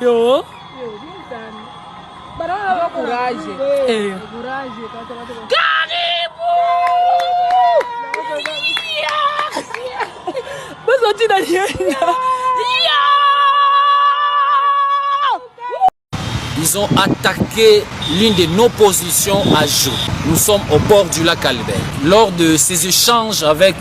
Yo. Courage. Ils ont attaqué l'une de nos positions à jour. Nous sommes au bord du lac Albert. Lors de ces échanges avec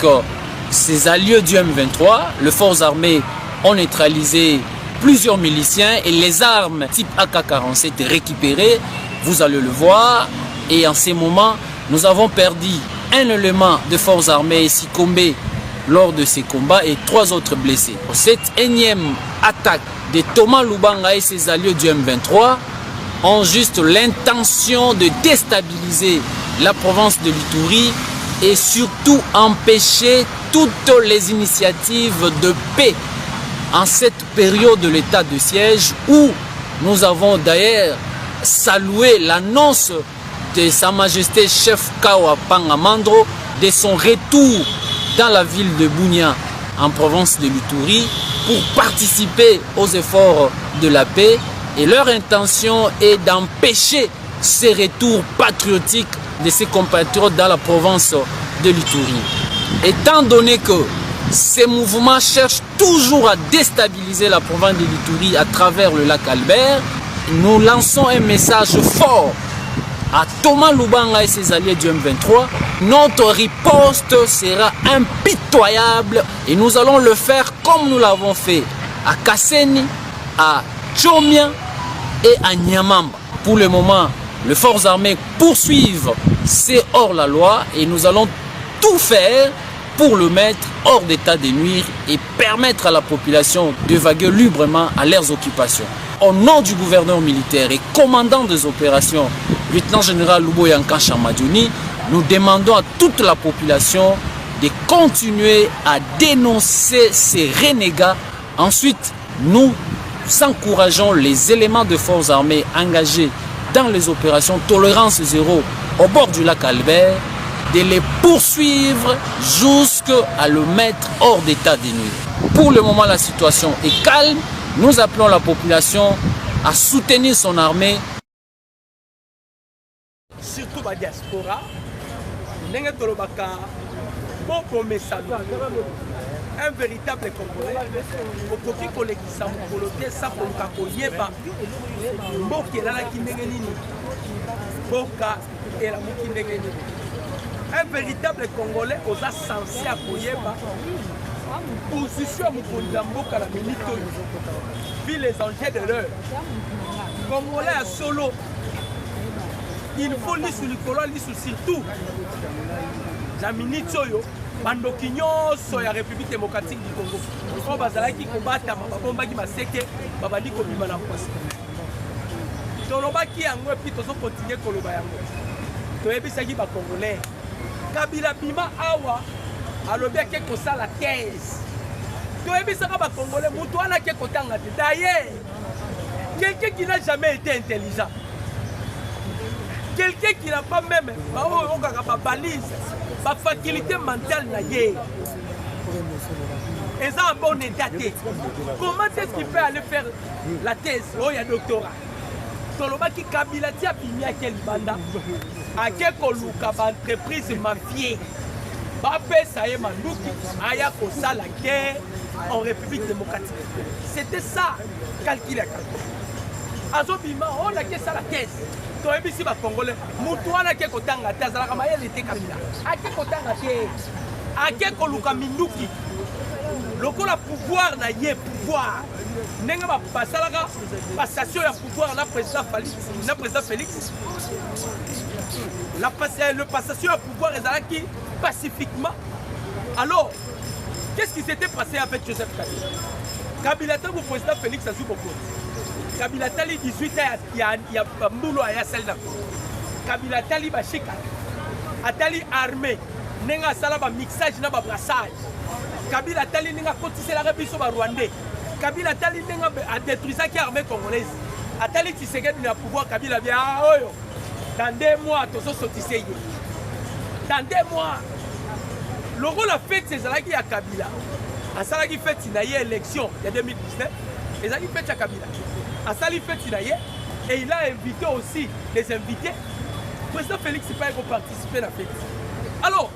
ces alliés du M23, les forces armées ont neutralisé plusieurs miliciens et les armes type AK-47 récupérées, vous allez le voir. Et en ces moments, nous avons perdu un élément de forces armées succombé lors de ces combats et 3 autres blessés. Cette énième attaque de Thomas Lubanga et ses alliés du M23 ont juste l'intention de déstabiliser la province de l'Ituri et surtout empêcher toutes les initiatives de paix en cette période de l'état de siège où nous avons d'ailleurs salué l'annonce de Sa Majesté chef Kawa Pangamandro de son retour dans la ville de Bunia en province de l'Ituri pour participer aux efforts de la paix et leur intention est d'empêcher ces retours patriotiques de ses compatriotes dans la province de l'Ituri. Étant donné que ces mouvements cherchent toujours à déstabiliser la province de l'Ituri à travers le lac Albert, nous lançons un message fort à Thomas Lubanga et ses alliés du M23. Notre riposte sera impitoyable et nous allons le faire comme nous l'avons fait à Kasseni, à Tchomia et à Nyamamba. Pour le moment, les forces armées poursuivent ces hors-la-loi et nous allons tout faire pour le mettre hors d'état de nuire et permettre à la population de vaguer librement à leurs occupations. Au nom du gouverneur militaire et commandant des opérations, lieutenant-général Luboyankan Chamadjouni, nous demandons à toute la population de continuer à dénoncer ces renégats. Ensuite, nous encourageons les éléments de forces armées engagés dans les opérations Tolérance Zéro au bord du lac Albert de les poursuivre jusqu'à le mettre hors d'état de nuire. Pour le moment, la situation est calme. Nous appelons la population à soutenir son armée. Surtout la diaspora, un véritable Congolais, au côté collectif, ça pour yeba, un véritable Congolais aux censé à Koyeba, position à Mukondamboka la minute, vu les enjeux de l'heure. Congolais à solo, il faut lire sur le colon, lire surtout. La minute soyo, bandoki nyonso ya République démocratique du Congo. On bazalaki kobata babomba ki maseke, babali kobima na poste. Tolobaki yango epi tozo continuer koloba yango. Toyebisaki ba Congolais. Kabila bima awa alobi ake kosala thèse. Toyebisaka ba Congolais mutu wana ke kotanga te. D'ailleurs, quelqu'un qui n'a jamais été intelligent. Quelqu'un qui n'a pas même balise, sa faculté mentale n'a pas. Et ça en bon état. Comment est-ce qu'il peut aller faire la thèse? Oh, il y a doctorat. Toloba qui Kabila tia pimia quel banda. A quel koluka entreprise mafiée. Bapé ça y mandouki. Aya kosa la guerre en République démocratique. C'était ça calculé. Azobima on a que ça la thèse. Toyebisi ba Congolais. Mutu wana ke kotanga thèse la kama yele te Kabila. A ke kotanga te. A ke koluka minduki. Lokola pouvoir na ye pouvoir. Nenga ba pasalaka passation ya pouvoir na président Félix. Le passation à pouvoir est pacifiquement. Alors, qu'est-ce qui s'était passé avec Joseph Kabila? Kabila Tali, le président Félix Azuboko. Kabila Tali, 18 ans, il y a Mboulo à Yasselna. Kabila Tali, Bachika. Atali armé. Nenga salaba mixage na brassage. Kabila Tali, nenga cotissé la république rwandais. Kabila Tali, nenga a détruit ça qui armée congolaise. Atali Tshisekedi na pouvoir Kabila bien. Dans 2 mois, tous sortis. Dans 2 mois, Le rôle a fait, c'est Zalaki à Kabila. À Salaki fait, il y a eu élection en 2019. Et Zalaki fait à Kabila. À Salaki fait, il y a eu. Et il a invité aussi les invités. Le président Félix Tshisekedi pour participer à la fête. Alors,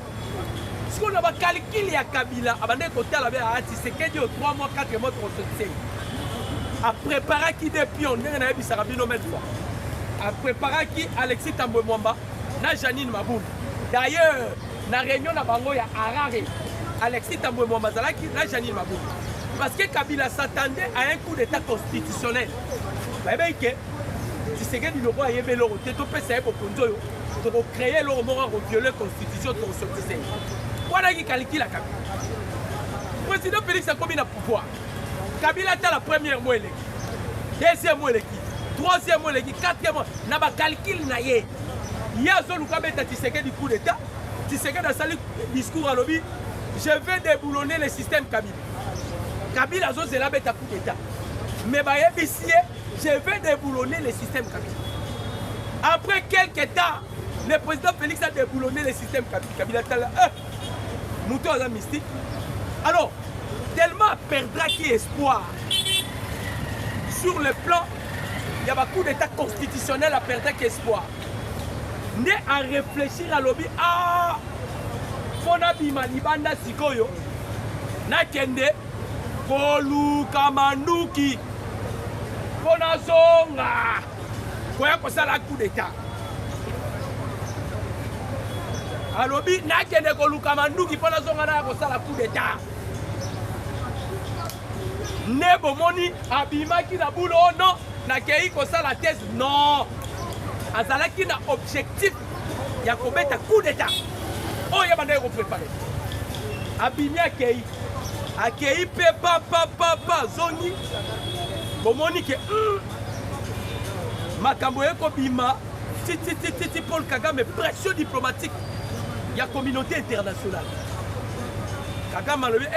ce qu'on a calculé à Kabila, à côté de la Tshisekedi, 3 mois, 4 mois, 3 a préparé qui depuis on est dans Bisarabino mettre fois. A préparé qui Alexis Tambwe Mwamba, na Janine Maboul. D'ailleurs, na réunion na bango ya Harare, Alexis Tambwe Mwamba zalaki na Janine Maboul. Parce que Kabila s'attendait à un coup d'état constitutionnel. Bah ben que Tshisekedi le roi yebe loro te to pesa e bokonzo yo to créer loro mort violer la constitution to sortir. Voilà qui calcule la Kabila. Président Félix a combien de pouvoir? Kabila était la première mois électrique, deuxième mois électrique, troisième mois électrique, quatrième mois. N'a pas calcul na yé. Il y a zone où Kabila Tshisekedi du coup d'état. Tshisekedi a sali discours à lobby. Je vais déboulonner le système Kabila. Kabila a zone là bête coup d'état. Mais bah je vais déboulonner le système Kabila. Après quelques temps, le président Félix a déboulonné le système Kabila. Kabila a là, mouton à la mystique. Alors, tellement perdra qui espoir sur le plan, il y a un coup d'état constitutionnel à perdre qui espoir. Né à réfléchir à lobby, ah, Fona Bima Libanda Sikoyo, Nakende, Polu Kamanduki, Fona Zonga, quoi que ça la coup d'état. À lobby, Nakende Polu Kamanduki, Fona Zonga, ça la coup d'état. Nebo moni abimaki na boulot non na kei ko ça la thèse non azalaki na objectif ya kobeta coup d'état oh ya bande ko préparer abimi akei pe papa zongi bomoni ke makambo eko bima titi Paul Kagame pression diplomatique ya communauté internationale Kagame le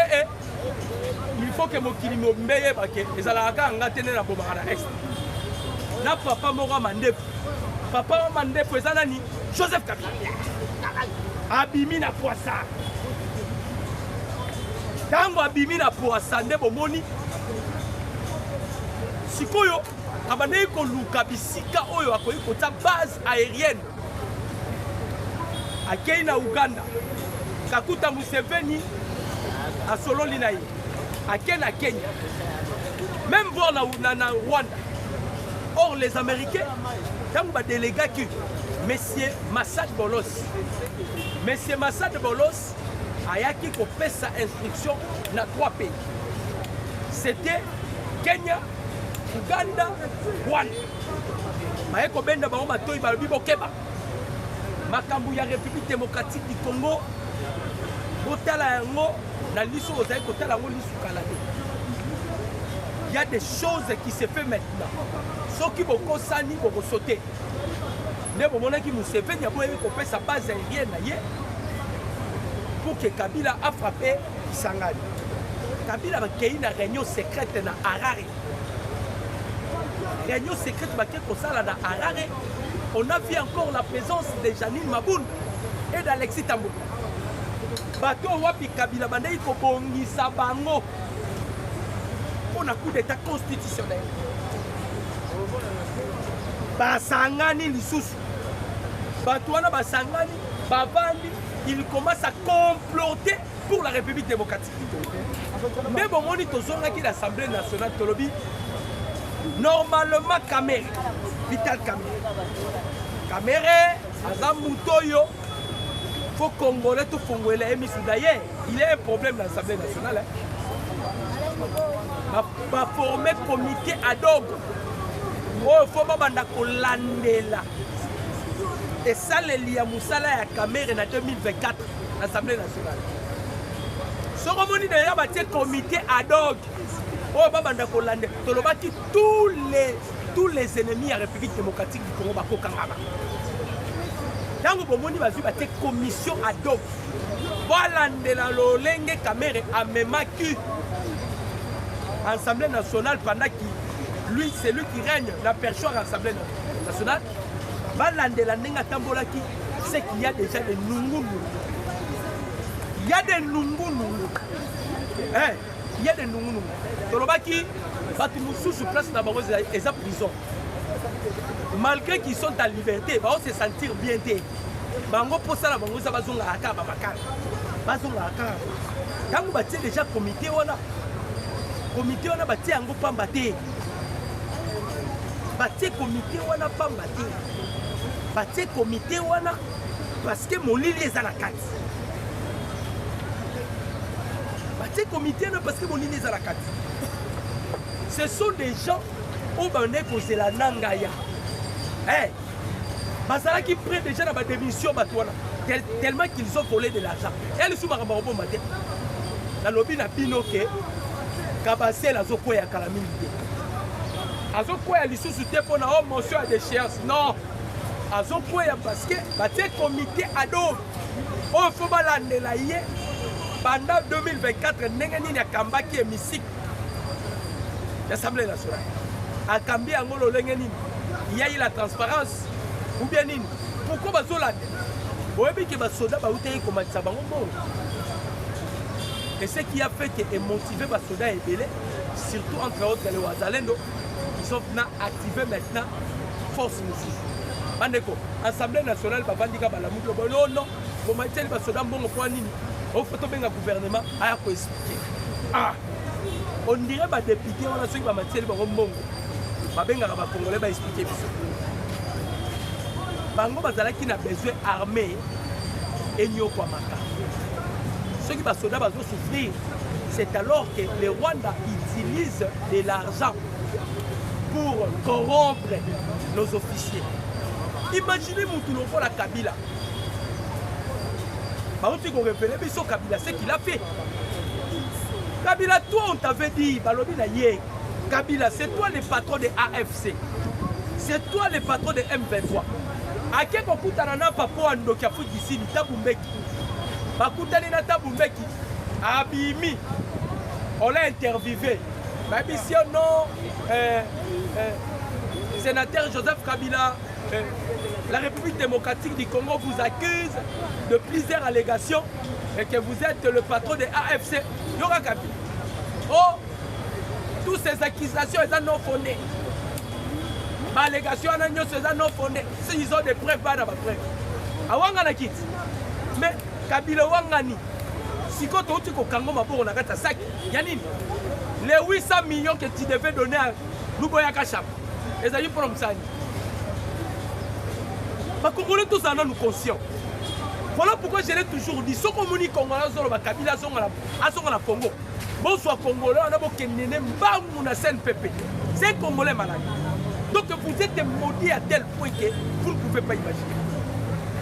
il faut que mon kilimo mbeye bake ezalaka ngatene na bomaka na est na papa moko mandefu papa mandefu ezalani Joseph Kabila abimi na poisa tango abimi na poisa nde bomoni sikoyo abandei koluka bisika oyo akoki kota base aérienne akei na Uganda kakuta Museveni à Sololi na ye à Kenya, même voir na Rwanda. Or les Américains, quand on va déléguer que Monsieur Massad Bolos a yaki ko fait sa instruction dans 3 pays. C'était Kenya, Uganda, Rwanda. Maeko benda ba ma toy ba bibo keba. Makambu ya République démocratique du Congo. Botala yango. Il y a des choses qui se font maintenant. Ceux qui vont consani vont sauter. Mais au moment qui nous se fait, il y a fait sa base aérienne pour que Kabila a frappé Kisangani. Kabila a créé une réunion secrète dans Harare. Réunion secrète dans Harare. On a vu encore la présence de Janine Maboul et d'Alexis Tambwe. Bato wapi Kabila bandai ko bongisa bango on a coup d'état constitutionnel basangani lisusu bato wana basangani bavandi il commence à comploter pour la République démocratique mais bon moni tozongaki l'Assemblée nationale tolobi normalement Kamere Vital Kamere aza mutoyo faut Congolais tout Congolais d'ailleurs il y a un problème dans l'Assemblée nationale va former comité ad hoc oh faut pas banda kolandela et ça le lia musala ya Kamere en 2024 l'Assemblée nationale ce qu'on dit d'ailleurs va être comité ad hoc oh pas banda kolandela tolobaki tous les ennemis de la République démocratique du Congo bako kangaba. Tango bomoni bazu bate commission ad hoc. Voilà ndela lolenge Kamere a memaki Assemblée nationale pendant que lui c'est lui qui règne la personne à l'Assemblée nationale. Voilà ndela nenga tambolaki c'est qu'il y a déjà des nungungu. Il y a des nungu-nungu. Il y a des nungu-nungu. Tolobaki, Batumoussou sur place dans la prison. Malgré qu'ils sont en liberté, ils vont se sentir bien. Bango pour ça, bango ça va zonga aka babakala. Bazonga aka. Quand vous battez déjà comité on a bâti un groupe pambaté. Bâti comité on a pambaté. Bâti comité on a parce que mon lit est à la carte. Bâti comité on a parce que mon lit est à la carte. Ce sont des gens où on est posé la nangaya. Basala qui prennent déjà dans ma démission tellement qu'ils ont volé de l'argent. Et le sous-marabon matin. La lobby n'a pinoqué. Kabassé la zoko ya kalamini. Azoko ya lisusu te pour na motion à déchéance. Non. Azoko ya parce que baté comité ado. On faut balande la yé. Pendant 2024 nengeni ya kambaki hémicycle. L'Assemblée nationale. A Kambi angolo lengeni. Il y a eu la transparence. Ou bien nini. Pourquoi bazolande? Oyebi ke basoda ba utei komatisa bango bon. Et ce qui a fait que motivé les soldats ébélés, surtout entre autres les Ouazalendo, qui sont activés maintenant force musicale. Bandeko, Assemblée nationale, Babandika Balamouko, non, non, comment est-ce que les soldats vont au nini? Au photo bien gouvernement a expliqué. Ah, on dirait que les députés, on a ceux qui vont mettre le bongo. Babenga ba Congolais va expliquer. Bango bazala qui n'a besoin armée et nyoko maka. Ceux qui vont souffrir, c'est alors que le Rwanda utilise de l'argent pour corrompre nos officiers. Imaginez Moutoulovo la Kabila. Kabila, c'est qu'il a fait. Kabila, toi on t'avait dit, Kabila, c'est toi le patron de AFC. C'est toi le patron de M23. A quel moment tu as un papa en Nokiafu ici, tu as Bakutani na Tabumbeki, Abimi, on l'a interviewé. Ma mission non, sénateur Joseph Kabila, la République démocratique du Congo vous accuse de plusieurs allégations et que vous êtes le patron de AFC. Yora Kabila. Oh, toutes ces accusations sont non fondées. Ma allégation sont non fondées. S'ils ont des preuves, pas de preuves. Awanga na kit. Mais Kabila Wangani, si quand tu es au Congo, on a sac. Yanine, les 800 millions que tu devais donner à Louboya Kachap, les amis pour Msani. Les Congolais tous en nous conscients. Voilà pourquoi je l'ai toujours dit. Ce qu'on dit Congolais, Kabila sont à la Congo. Bonsoir Congolais, on a beaucoup de CNPP. C'est Congolais malade. Donc vous êtes maudits à tel point que vous ne pouvez pas imaginer.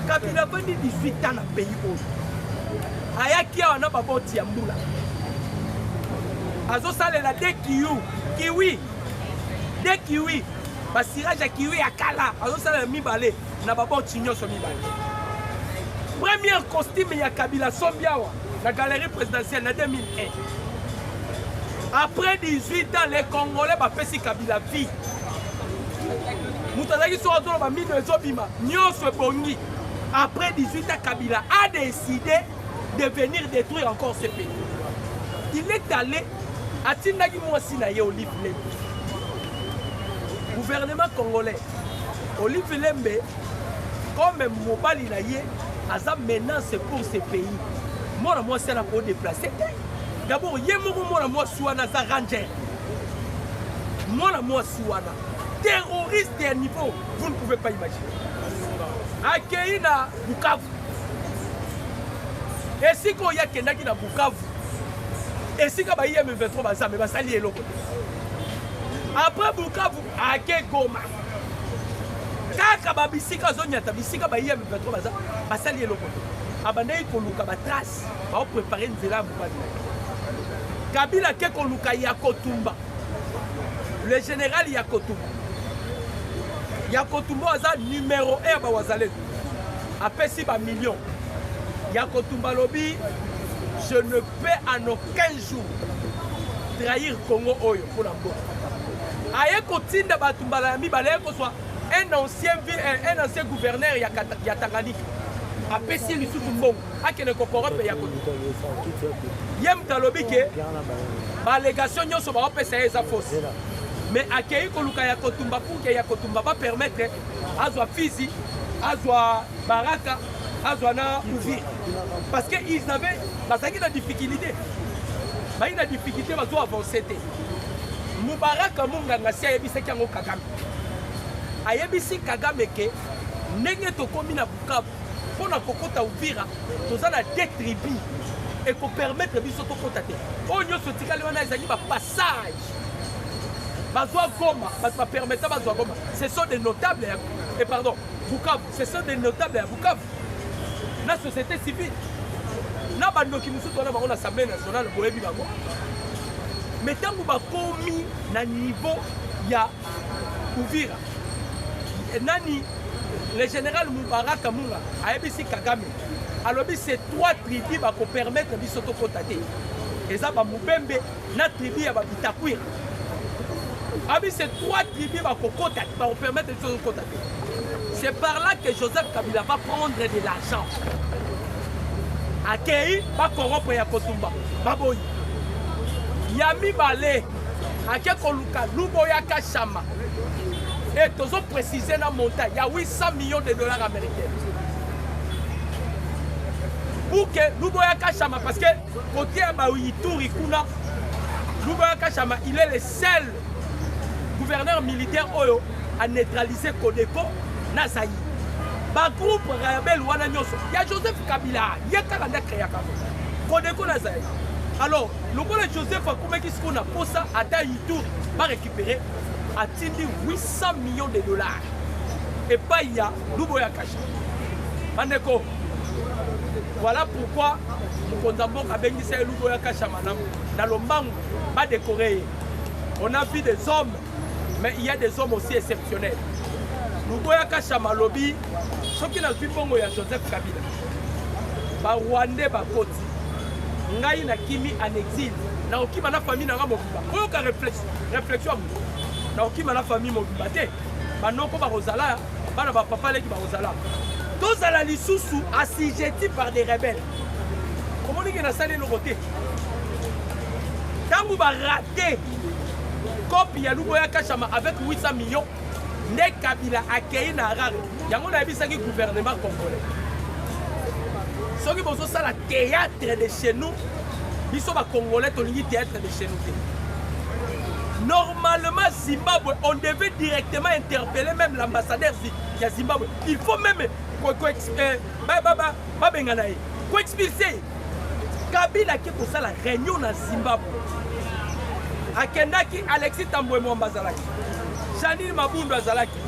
Kabila a 18 ans dans le pays. Ayaki a un babo Tiamboula. Azo salela de kiwi. De kiwi. Basirage à kiwi à Kala. Azo salela mibale. Na babo Tignon so mibale. Premier costume ya Kabila Sombiawa. La galerie présidentielle en 2001. Après 18 ans, les Congolais va faire Kabila vie. Moutazaki soit dans la mine de Zobima. Nyon se bongi. Après 18 ans, Kabila a décidé de venir détruire encore ce pays. Il est allé à Tindagi Mouassinaye Olive Lembe. Gouvernement congolais. Olive Lembe, comme Mobali Naye, a sa menace pour ce pays. Moi, c'est la pour déplacer. D'abord, il y a moi, Souana, ça ranger. Moi, Souana. Terroriste à un niveau, vous ne pouvez pas imaginer. Accueilli na Bukavu. Et si il y a quelqu'un qui na Bukavu, et si il y a M23, mais va s'allier l'autre. Après Bukavu, accueilli Goma. Kaka babisika zonyata bisika ba yem M23 va s'allier l'autre. Abandé koluka ba trace, va préparer une zela Mubali. Kabila ke koluka Yakotumba. Le général Yakotumba. Yakotumba aza numéro 1 ba wazalendo. Après 6 millions. Yakotumba lobby, je ne peux en aucun jour trahir Congo Oyo pour la mort. Aye kotinda batumba la mi balé ko soit un ancien gouverneur ya Tanganyika. apesi lisusu mbongo akende kokorope ya koto ye moto alobi ke baalégation nyonso baopesa ye eza fausse mais akei koluka ya kotumba pour ke ya kotumba bapermettre azwa Fizi azwa Baraka azwa na Uvira parce que ils avaient bazalaki na difficulté bayi na difficulté bazo avancer te Mubaraka munganga si ayebisaki yango Kagame ayebisi Kagame ke ndenge tokomi na Bukavu mpona kokota Uvira toza na deux tribus et kopermettre biso tokota te oyo nyonso etikali wana ezali bapassage bazwa Goma bato bapermeta bazwa Goma ce sont des notables et pardon Bukavu ce sont des notables ya Bukavu na société civile na bandoki mosusu wana bango na assemblée nationale boyebi bango mais ntango bakomi na niveau ya Uvira nani le général Mubaraka Munga ayebisi Kagame alobi ces trois tribus bakopermettre biso tokota te eza bamubembe na tribu ya babitakwira abi ces trois tribus bakokota bakopermettre biso tokota te. C'est par là que Joseph Kabila va prendre de l'argent akei bakoropo ya kotumba baboyi Yami Balé ake koluka Luboyaka Shama et tozo préciser na montant il y a 800 millions de dollars américains pour que Luboyaka Shama parce que côté Baouyitouri kuna Luboyaka Shama il est le seul gouverneur militaire oyo à neutraliser Codeco na Zaïre ba groupe rebelle wana nyonso ya Joseph Kabila yekala nda créa Codeco na Zaïre. Alors, le bon Joseph a combien qui se qu'on a pour ça à Daïtour va récupérer à 800 millions de dollars. Et pas il y a Luboya Kacha. Mandeko. Voilà pourquoi nous condamnons à bénir Luboya Kacha madame. Dans le mangue, pas décoré. On a vu des hommes, mais il y a des hommes aussi exceptionnels. Luboya Kacha Malobi, ceux qui n'ont vu Bongo ya Joseph Kabila. Ba Rwandais ba Koti. Ngai na kimi en exil na okima na famille na nga mobimba oyo ka réflexion na okima na famille mobimba te banoko ba rozala bana ba papa leki ba rozala tozala lisusu assujetti par des rebelles comment dit que na sali no côté tangu ba raté copie ya Luboyaka Shama avec 800 millions ne Kabila akei na rare yango na bisaki gouvernement congolais. Ceux qui vont faire la théâtre de chez nous, ils sont congolais, on dit théâtre de chez nous. Normalement, Zimbabwe, on devait directement interpeller même l'ambassadeur de Zimbabwe. Il faut même expulser. Kabila qui pour ça la réunion dans Zimbabwe. Akendaki Alexis Tamboué Mwambazalaki. Janine Mabundu Azalaki.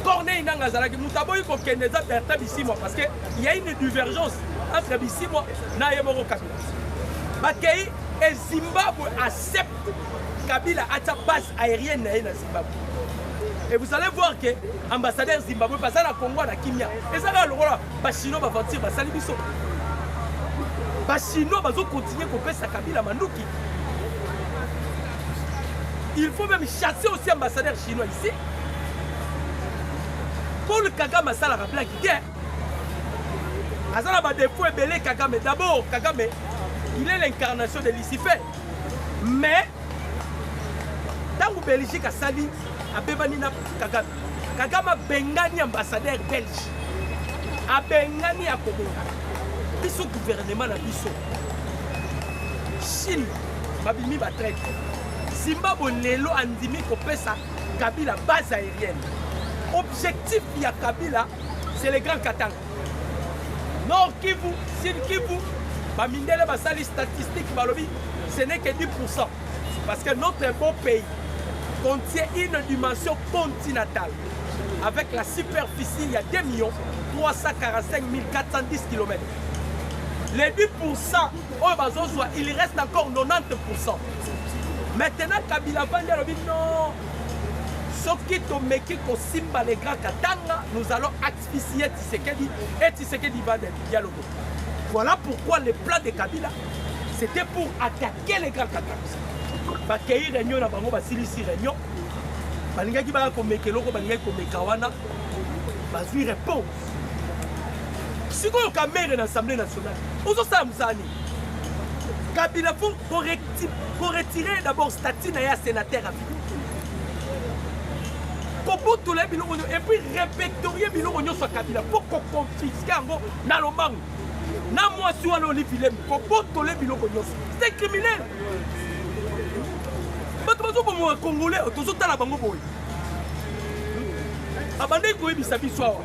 Corneille Nangazalaki, nous avons eu qu'aucun des autres Bertrand Bissimo parce qu'il y a une divergence entre Bissimo et Yemoro Kabila. Bakei et Zimbabwe accepte Kabila à sa base aérienne dans Zimbabwe. Et vous allez voir que l'ambassadeur Zimbabwe passe à la Congo à la Kimia. Et ça va le rôle, Bachino va venir, va salir Bisso. Bachino va continuer à couper sa Kabila Mandouki. Il faut même chasser aussi l'ambassadeur chinois ici. Paul Kagame a la blague qui est. Azala ba défaut belé Kagame. D'abord, Kagame, il est l'incarnation de Lucifer. Mais, dans le Belgique, a sali, a Bebanina Kagame. Kagame a bengani ambassadeur belge. A bengani a Kobo. Biso gouvernement na biso. Chine, babimi ba traite. Zimbabwe lelo andimi kopesa Kabila base aérienne. Objectif ya Kabila, c'est le Grand Katanga. Nord Kivu, Sud Kivu, Bamindele Basali statistique Balobi, ce n'est que 10%. Parce que notre beau pays contient une dimension continentale. Avec la superficie, il y a 2 345 410 km. Les 10%, il reste encore 90%. Maintenant, Kabila Bandi non. Sauf que Tomeki Kosimba les grands Katanga, nous allons asphyxier Tshisekedi et Tshisekedi va dialoguer. Voilà pourquoi le plan de Kabila, c'était pour attaquer les grands Katanga. Bakei réunion na bango basilisi réunion. Balingaki ba komeke loko balingaki komeka wana. Bazui réponse. sikoyo kamere na Assemblée nationale ozosala musani Kabila faut retirer d'abord statut na ya sénateur pour tous les biloko et puis répertorier biloko nyonso Kabila pour qu'on confisque yango na lombango na mwasi wana olifilemi pour tous les biloko nyonso c'est criminel bato bazobomoka congolais tozotala bango boye abandeki koyebisa biso awa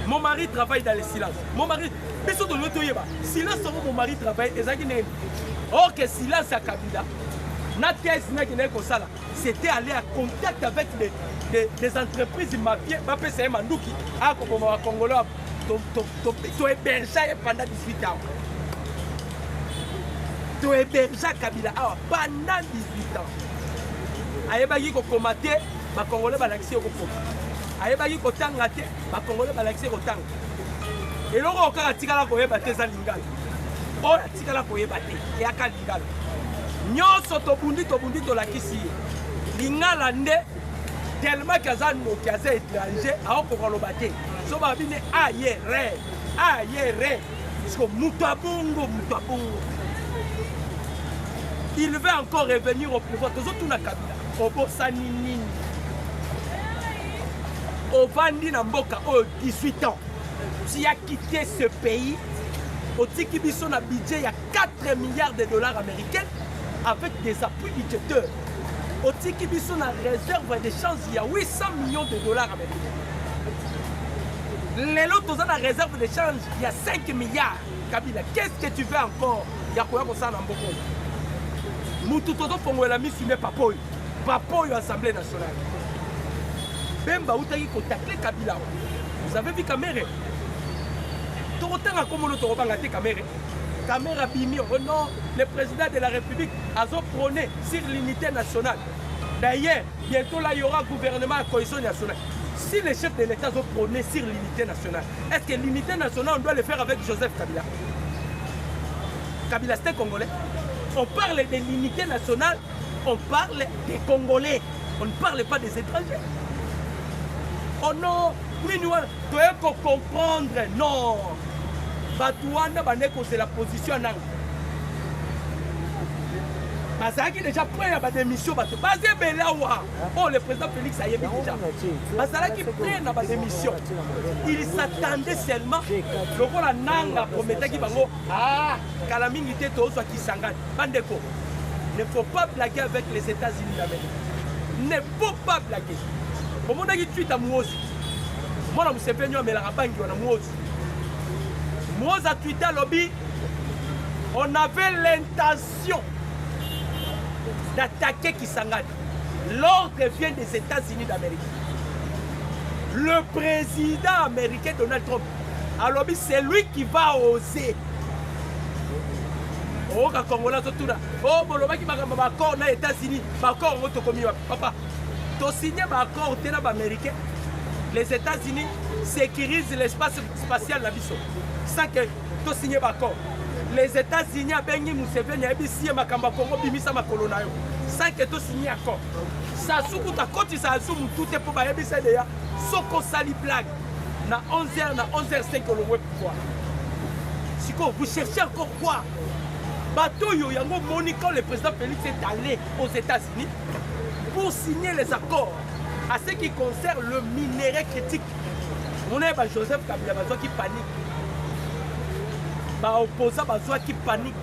mon mari travaille dans le silence mon mari biso tolobi toyeba silence yango mon mari travaille ezalaki ndenge or que silence ya Kabila na thèse nakendeki kosala c'était aller à contact avec des entreprises mafieuses bapesa ye manduki akoboma bacongolais tohéberga ye pendant 18 ans tohéberga Kabila awa pendant 18 ans ayebaki kokoma te bacongolais balakisi ye kokoma ayebaki kotanga te bacongolais balakisi ye kotanga eloko okaka atikala koyeba te eza lingala oyo atikala koyeba te eyaka lingala nyonso tobundi tolakisi ye lingala nde tellement que aza noki aza étranger aokoka loba te so babine ayere parceque mutu abongo il veut encore revenir au pouvoir tozotuna Kabila obosani nini ovandi na mboka oyo 18 ans tu as quitté ce pays otiki biso na budget ya 4 milliards de dollars américains avec des appuis budgétaires otiki biso na réserve d'échange il y a 800 millions de dollars américains lelo toza na réserve d'échange il y a 5 milliards Kabila qu'est-ce que tu veux encore ya koya kosala na mboka oyo mutu tozofongolela misu ne papa oyo Assemblée nationale Bemba utaki kotakle Kabila vous avez vu Kamere tokotanga komono tokobanga te Kamere bimi oh non le président de la République a prôné sur l'unité nationale d'ailleurs bientôt là il y aura gouvernement à cohésion nationale si les chefs de l'État ont prôné sur l'unité nationale est-ce que l'unité nationale on doit le faire avec Joseph Kabila c'était Congolais on parle de l'unité nationale on parle des Congolais on ne parle pas des étrangers oh non oui nous devons comprendre non Batouana Baneko c'est la position nang Bazaki déjà prêt à la démission Bazé Belawa oh le président Félix a déjà Bazaki prêt à la démission il s'attendait seulement le rôle nanga promettait qu'il bango ah Kalamingi te to soit qui s'engage Bandeko ne faut pas blaguer avec les États-Unis d'Amérique ne faut pas blaguer au moment où tu es à Mouosi moi je me suis venu à Melabangi on a Mouosi Mouosi a tweeté à lobby on avait l'intention d'attaquer Kisangani. L'ordre vient des États-Unis d'Amérique. Le président américain Donald Trump, alors c'est lui qui va oser. Oh, Congolais, oh, Boloba qui m'a accord aux États-Unis, accord au papa. Tu signé un accord américain. Les États-Unis sécurisent l'espace spatial la Bisso. Sans que tu signé un accord. Les États-Unis ont béni Museveni et Bissi et Makamba Congo Bimisa Makolonayo. Sans que tu signes un accord. Ça soukou ta côte, ça soukou tout est pour Bayabissa déjà. Soko Sali blague. Na 11h, na 11h05 le web pouvoir. Siko, vous cherchez encore quoi? Bateau Yango Moni quand le président Félix est allé aux États-Unis pour signer les accords à ce qui concerne le minerai critique. On a Joseph Kabila qui panique. Opposants qui paniquent,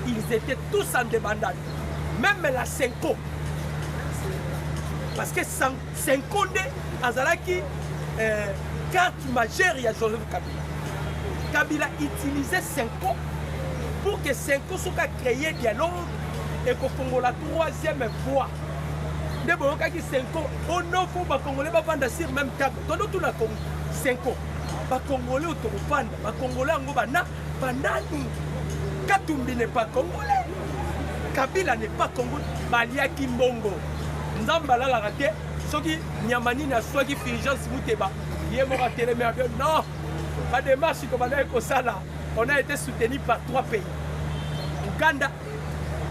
ils étaient tous en débandade. Même la Senko. Parce que Senko Azalaki carte majeure, il y a Joseph Kabila. Kabila utilisait Senko pour que Senko soit créé dialogue et que Congo la troisième fois. De bon qui Senko, on ne faut pas Congolais pas vendre sur même table. Dans tout la Congo, Senko. Ba Congolais autoropanda, ba Congolais ngobana. Banani Katumbi n'est pas congolais. Kabila n'est pas congolais. Balia Kimbongo. Nzamba la raté. Soki Nyamani na soki Fulgence Mouteba. Yemora Télémère. Non. Pas de marche comme on a eu Kosala. On a été soutenu par 3 pays. Ouganda,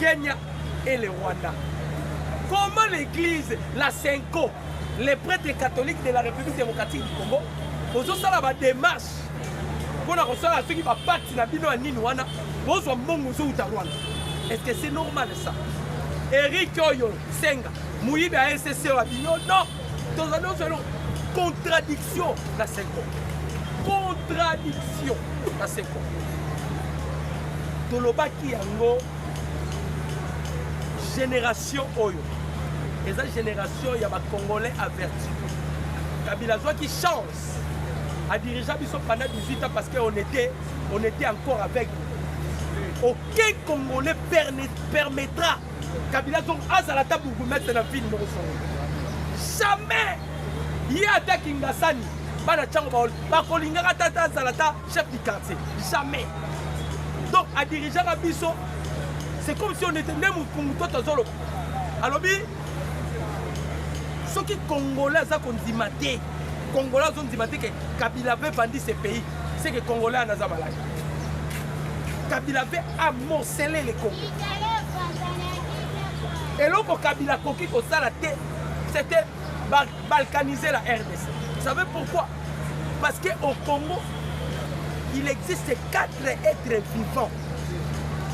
Kenya et le Rwanda. Comment l'église, la Senko, les prêtres catholiques de la République démocratique du Congo, aux autres la démarche mpona kosala soki baparti na bino ya nini wana bozwa mbongo ozouta rwanda. Est-ce que c'est normal ça? Eric oyo senga moyibi ya ncc oyo abino non tozali ozwelo contradiction na sengo, contradiction na sengo. Tolobaki yango génération oyo eza génération ya bacongolais averti. Kabila zwaki chance à diriger biso pendant 18 ans parce qu'on était encore avec. Aucun Congolais permettra Kabila donc azalata bourgmestre na ville no jamais. Il y a des Kingasani, bana chango ba kolingaka tata azalata chef du quartier. Jamais. Donc à diriger la biso, c'est comme si on était même pour tout zolo. Alors bi ceux qui Congolais ça qu'on dit maté, Congolais ont dit maté que Kabila avait vendu ce pays, c'est que Congolais en azabala. Kabila avait amoncelé les Congolais. Et là quand Kabila koki ko sala té, c'était balkaniser la RDC. Vous savez pourquoi? Parce qu'au Congo, il existe 4 êtres vivants.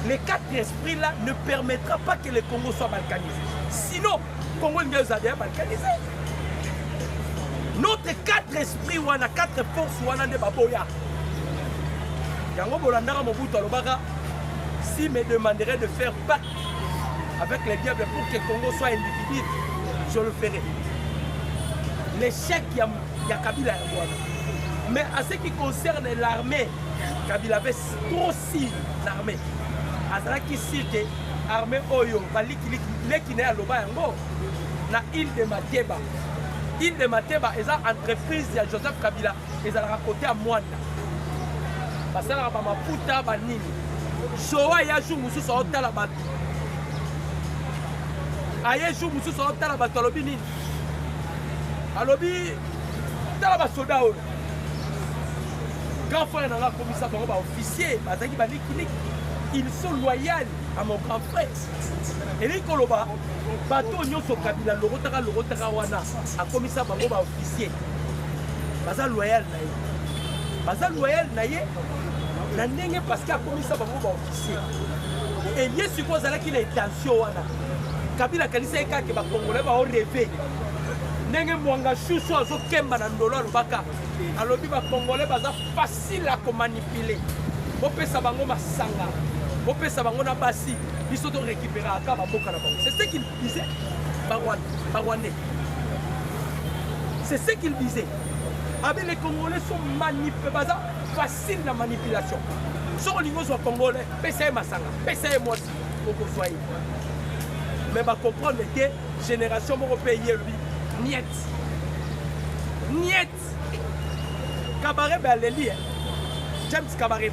Les 4 esprits-là ne permettra pas que le Congo soit balkanisé. Sinon, le Congo est balkanisé. Notre 4 esprits, on a 4 forces, on a des baboya. Yango Bolandara Mobutu Alobaka, s'il me demanderait de faire pacte avec les diables pour que le Congo soit individu, je le ferai. L'échec, il y a Kabila. Mais à ce qui concerne l'armée, Kabila avait trop si l'armée. Azalaki site armée oyo baliki lekine ya loba yango na île de Mateba. Île de Mateba eza entreprise ya Joseph Kabila ezalaka côté à Mwanda. Basala ba mafuta ba nini. Showa ya jour mususu otala bato. Aye jour mususu otala bato alobi nini. Alobi tala ba soda oyo. Grand frère n'a pas commis ça pour un officier, ils sont loyaux à mon grand frère. Et les Koloba, bateau nyoso Kabila, le rotara wana, a commis ça pour un officier. Baza loyal naïe. Baza loyal naïe, n'a n'est parce qu'il a commis ça pour un officier. Et il suppose qu'il a intention wana. Kabila Kalisa et Kaki va Congolais va rêver. Nenge mwanga chouchou azo kemba na ndolo alobaka alobi ba Congolais baza facile à manipuler. Bopesa bango masanga. Bopesa bango na basi. Biso to récupérer aka ba boka na bango. C'est ce qu'il disait. Barwane. C'est ce qu'il disait. Avec les Congolais sont manipulés, baza facile la manipulation. Sur le niveau Congolais, pesa masanga, pesa moi pour que soyez. Mais ba comprendre que génération européenne lui Niet. Niet. Kabarebe à l'Eli. James Kabarebe.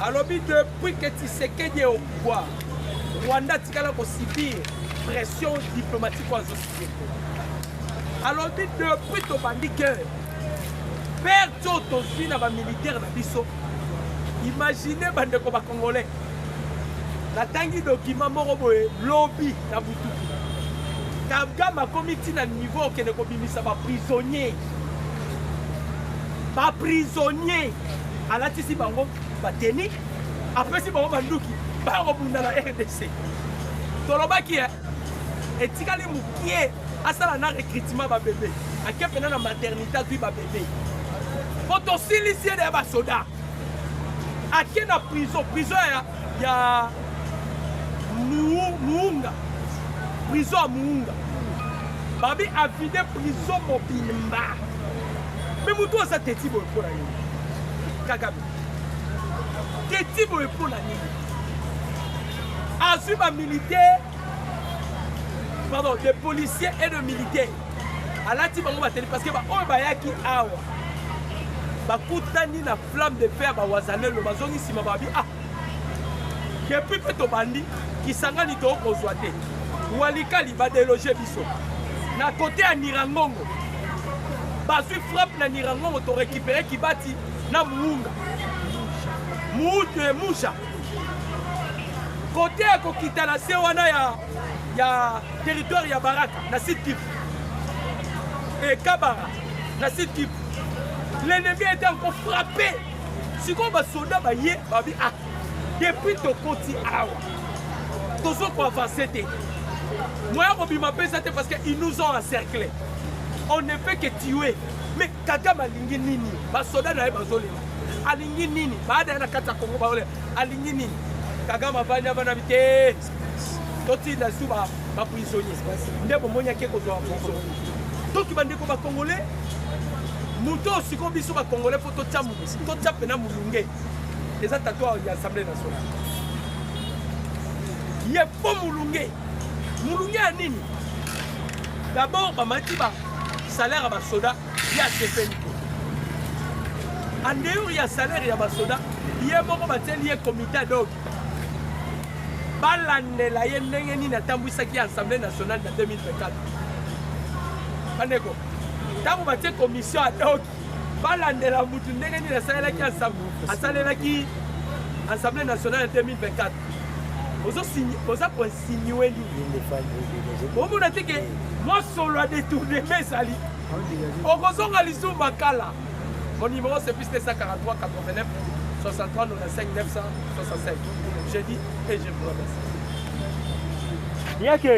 Alors, depuis que Tshisekedi est au pouvoir, Rwanda tika ko subir pression diplomatique aux sociétés. Alors, depuis to bandi que père Toto suit na ba militaire na biso. Imaginez bande ko ba Congolais. La tangi document moko boye lobby na butu. Kabgama comité na niveau que ne kobimisa ba prisonnier. Ba prisonnier. Ala tisi bango ba teni. Après si bango banduki ba robunda na RDC. Tolobaki et tikali mukie asala na recrutement ba bébé. Akepena na maternité tu ba bébé. Poto silicier de ba soda. Ake na prison ya Muunga. Prison à Muunga. Babi a vidé prison Mobimba. Mais Moutou a sa tête pour la nuit. Kagabi. Tête pour la nuit. Assume un militaire. Pardon, des policiers et de militaires. À la team parce que on va y awa. Bakutani na flamme de fer bawazane le bazongi sima babi ah. Depuis que to bandi qui sangani to kozwate. Walikali va déloger biso. Na côté à Nirangongo. Basu frappe na Nirangongo to récupérer qui bati na Muunga. Musha. Côté à Kokita na Sewana ya territoire ya Baraka na site Kivu. Et Kabara na site Kivu. L'ennemi était encore frappé. Si on va soldat, depuis ton côté, tous ont avancé. Moi, je m'appelle ça parce qu'ils nous ont encerclés. On ne fait que tuer. Mais Kagame alingi nini? Basoda na bazole. Alingi nini? Baada na kata Kongo baole. Alingi nini? Kagame banya bana bité. Toti na suba ba prisonnier. Ndebo monya ke ko doa Kongo. Toki bande ko ba Congolais. Muto siko biso ba Congolais poto tchamu. To tchape na mulunge. Eza tatwa ya Assemblée nationale. Ye po mulunge. Mulunge a nini? D'abord ba matiba salaire à basoda. Il y a ces peines. En dehors, il y a salaire, il y a basoda. Il y a un comité d'og. Balande la yendengeni na tambouisaki Assemblée nationale de 2024. Panego. Tabu batie commission ad hoc. Balande la mutu ndengeni na salaki Assemblée Assemblée nationale de 2024. Vous avez signé. Vous avez dit que moi solo a détourné mes alliés. Mon numéro c'est plus 143 89 63 95 965. Je dis et je vous remercie.